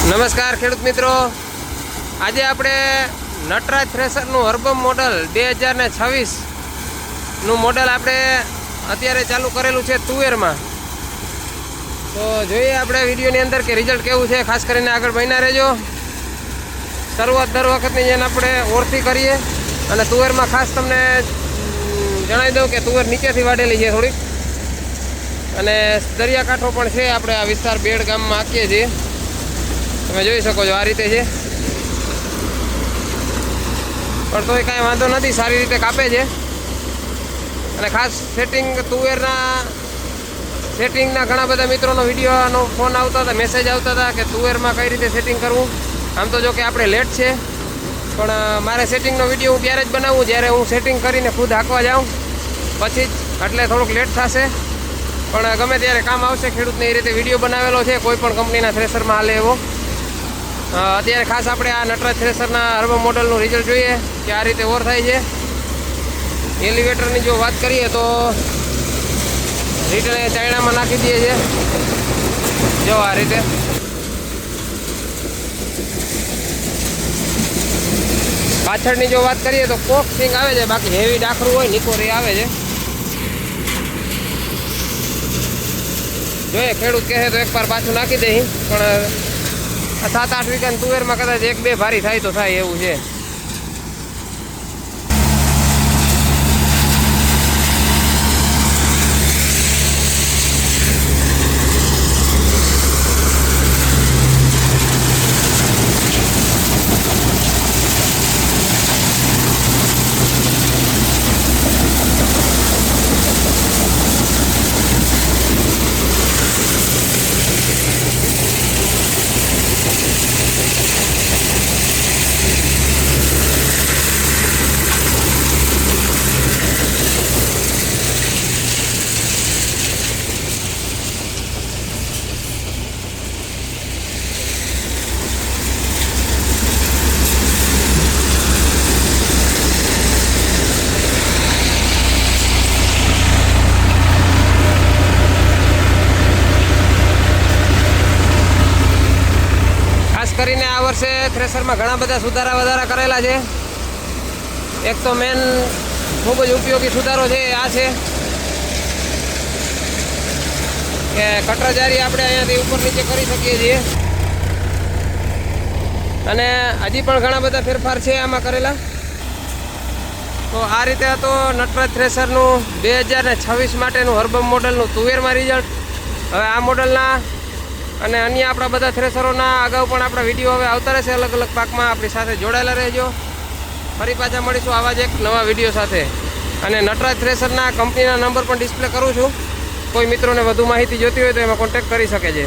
નમસ્કાર ખેડૂત મિત્રો, આજે આપણે નટરાજ થ્રેસરનું હર્બમ મોડલ 2026નું મોડલ આપણે અત્યારે ચાલુ કરેલું છે તુવેરમાં. તો જોઈએ આપણે વિડીયોની અંદર કે રિઝલ્ટ કેવું છે. ખાસ કરીને આગળ બન્યા રહેજો. શરૂઆત દર વખતની જેને આપણે ઓરથી કરીએ અને તુવેરમાં ખાસ તમને જણાવી દઉં કે તુવેર નીચેથી વાઢેલી છે થોડીક, અને દરિયાકાંઠો પણ છે. આપણે આ વિસ્તાર બેડ ગામમાં આખીએ છીએ. તમે જોઈ શકો છો આ રીતે છે, પણ તોય કાંઈ વાંધો નથી, સારી રીતે કાપે છે. અને ખાસ સેટિંગના ઘણા બધા મિત્રોનો વિડીયોનો ફોન આવતા હતા, મેસેજ આવતા હતા કે તુવેરમાં કઈ રીતે સેટિંગ કરવું. આમ તો જો કે આપણે લેટ છે, પણ મારે સેટિંગનો વિડીયો હું ત્યારે જ બનાવું જ્યારે હું સેટિંગ કરીને ખુદ હાંકવા જાઉં પછી જ, એટલે થોડુંક લેટ થશે. પણ ગમે ત્યારે કામ આવશે ખેડૂતને એ રીતે વિડીયો બનાવેલો છે, કોઈ પણ કંપનીના થ્રેસરમાં હાલે એવો. અત્યારે ખાસ આપણે આ નટરાજ થ્રેસરના હર્બમ મોડલનું રિઝલ્ટ જોઈએ કે આ રીતે ઓર થાય છે. એલિવેટરની જો વાત કરીએ તો રીટને ચાયણામાં નાખી દઈએ છીએ, જો આ રીતે. પાછળની જો વાત કરીએ તો કોક સિંગ આવે છે, બાકી હેવી ડાખરું હોય નિકોરી આવે છે. જોઈએ ખેડૂત કહે તો એકવાર પાછું નાખી દે, પણ 7-8 વીઘાની તુવેરમાં કદાચ 1-2 ભારી થાય તો થાય એવું છે. કરીને આ વર્ષે થ્રેસરમાં ઘણા બધા સુધારા કરેલા છે. એક તો મેન ખૂબ જ ઉપયોગી સુધારો છે આ છે કે કટરજારી આપણે અહીંયાથી ઉપર નીચે કરી શકીએ છીએ. અને હજી પણ ઘણા બધા ફેરફાર છે આમાં કરેલા. તો આ રીતે હતો નટરાજ થ્રેસરનું 2026 માટેનું હર્બમ મોડલનું તુવેરમાં રિઝલ્ટ. હવે આ મોડલના અને અન્ય આપણા બધા થ્રેસરોના અગાઉ પણ આપણા વિડીયો હવે આવતા રહેશે અલગ અલગ પાકમાં. આપણી સાથે જોડાયેલા રહેજો. ફરી પાછા મળીશું આવા જ એક નવા વિડીયો સાથે. અને નટરાજ થ્રેસરના કંપનીના નંબર પણ ડિસ્પ્લે કરું છું. કોઈ મિત્રોને વધુ માહિતી જોતી હોય તો એમાં કોન્ટેક્ટ કરી શકે છે.